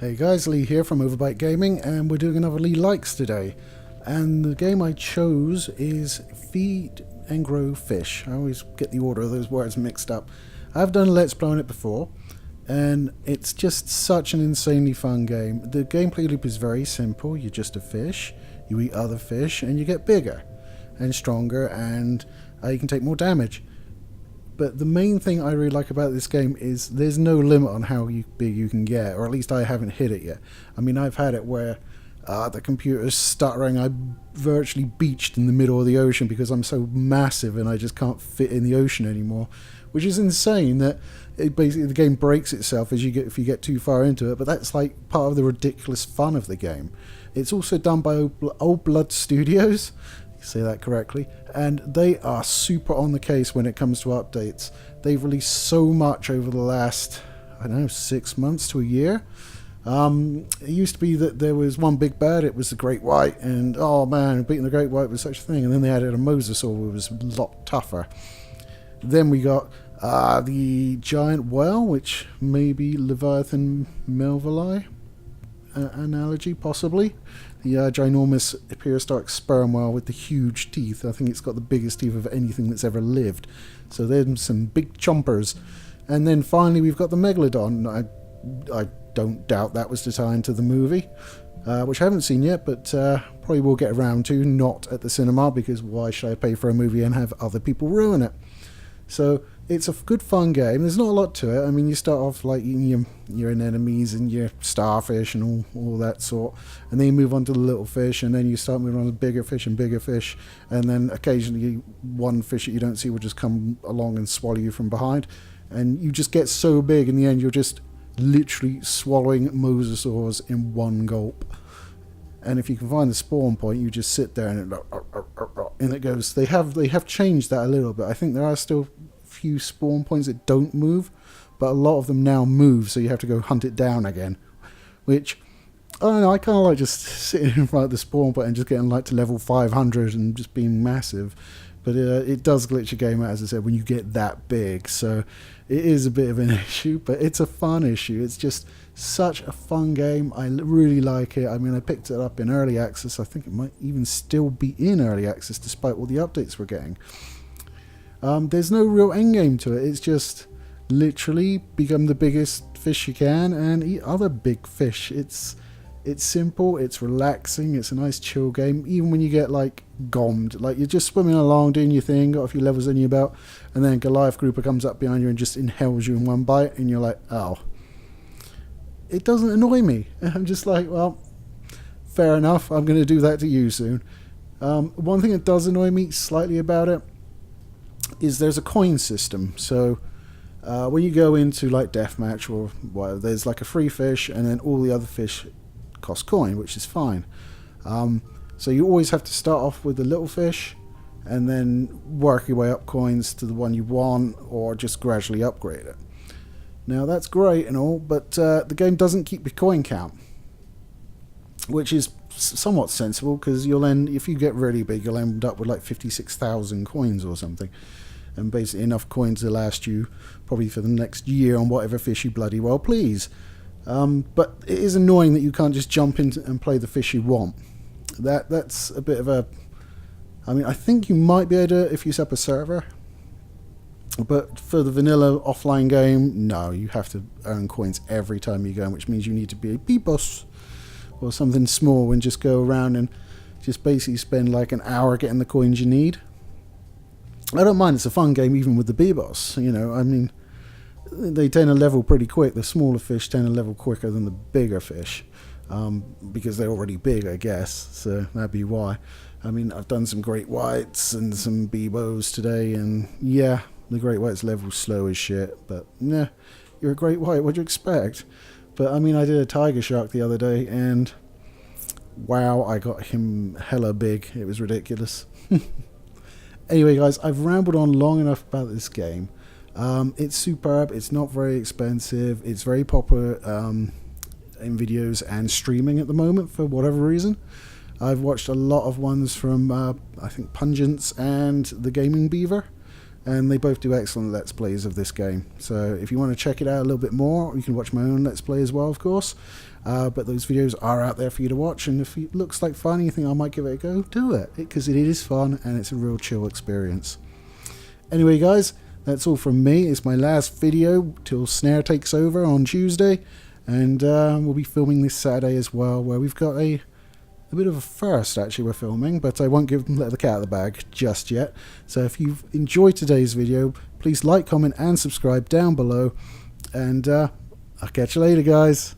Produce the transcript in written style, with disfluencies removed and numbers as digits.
Hey guys, Lee here from Overbite Gaming, and we're doing another Lee Likes today. And the game I chose is Feed and Grow Fish. I always get the order of those words mixed up. I've done a Let's Play on it before, and it's just such an insanely fun game. The gameplay loop is very simple. You're just a fish, you eat other fish, and you get bigger and stronger, and you can take more damage. But the main thing I really like about this game is there's no limit on how big you can get, or at least I haven't hit it yet. I mean, I've had it where the computer's stuttering. I'm virtually beached in the middle of the ocean because I'm so massive and I just can't fit in the ocean anymore, which is insane. That basically the game breaks itself if you get too far into it. But that's like part of the ridiculous fun of the game. It's also done by Old Blood Studios. Say that correctly, and they are super on the case when it comes to updates. They've released so much over the last, I don't know, 6 months to a year. It used to be that there was one big bad, it was the Great White, and oh man, beating the Great White was such a thing. And then they added a mosasaur, who was a lot tougher. Then we got the giant whale, which may be Leviathan Melvili analogy, possibly. The ginormous prehistoric sperm whale with the huge teeth. I think it's got the biggest teeth of anything that's ever lived. So there's some big chompers. And then finally we've got the Megalodon. I don't doubt that was to tie into the movie, which I haven't seen yet, but probably will get around to, not at the cinema, because why should I pay for a movie and have other people ruin it? So it's a good fun game. There's not a lot to it. I mean, you start off like eating your anemones and your starfish and all that sort, and then you move on to the little fish, and then you start moving on to bigger fish, and then occasionally one fish that you don't see will just come along and swallow you from behind, and you just get so big in the end you're just literally swallowing mosasaurs in one gulp. And if you can find the spawn point, you just sit there and it goes. They have changed that a little bit. I think there are still few spawn points that don't move, but a lot of them now move, so you have to go hunt it down again, which I don't know, I kind of like just sitting in front of the spawn point and just getting like to level 500 and just being massive. But it does glitch a game out, as I said, when you get that big, so it is a bit of an issue, but it's a fun issue. It's just such a fun game. I really like it. I mean, I picked it up in early access. I think it might even still be in early access despite all the updates we're getting. There's no real endgame to it. It's just literally become the biggest fish you can and eat other big fish. It's simple, it's relaxing, it's a nice chill game, even when you get like gommed. Like you're just swimming along doing your thing, got a few levels in your belt, and then Goliath Grouper comes up behind you and just inhales you in one bite, and you're like, oh. It doesn't annoy me. I'm just like, well, fair enough, I'm going to do that to you soon. One thing that does annoy me slightly about it is there's a coin system. So when you go into like deathmatch or whatever, there's like a free fish, and then all the other fish cost coin, which is fine. So you always have to start off with the little fish and then work your way up coins to the one you want, or just gradually upgrade it. Now that's great and all, but the game doesn't keep your coin count, which is somewhat sensible, because you'll end, if you get really big, you'll end up with like 56,000 coins or something, and basically enough coins to last you probably for the next year on whatever fish you bloody well please. But it is annoying that you can't just jump in and play the fish you want. That's a bit of a... I mean, I think you might be able to if you set up a server, but for the vanilla offline game, no, you have to earn coins every time you go, which means you need to be a B-boss or something small and just go around and just basically spend like an hour getting the coins you need. I don't mind, it's a fun game even with the B-boss, you know. I mean, they tend to level pretty quick. The smaller fish tend to level quicker than the bigger fish, because they're already big, I guess, so that'd be why. I mean, I've done some great whites and some Bebos today, and yeah, the great white's level slow as shit, but nah, you're a great white, what'd you expect? But I mean, I did a tiger shark the other day, and wow, I got him hella big. It was ridiculous. Anyway guys, I've rambled on long enough about this game. It's superb, it's not very expensive, it's very popular in videos and streaming at the moment for whatever reason. I've watched a lot of ones from I think Pungence and the Gaming Beaver, and they both do excellent Let's Plays of this game. So if you want to check it out a little bit more, you can watch my own Let's Play as well, of course. But those videos are out there for you to watch, and if it looks like fun and you think I might give it a go, do it, because it is fun and it's a real chill experience. Anyway guys, that's all from me. It's my last video till Snare takes over on Tuesday, and we'll be filming this Saturday as well, where we've got a bit of a first actually we're filming, but I won't let the cat out of the bag just yet. So if you've enjoyed today's video, please like, comment and subscribe down below, and I'll catch you later guys.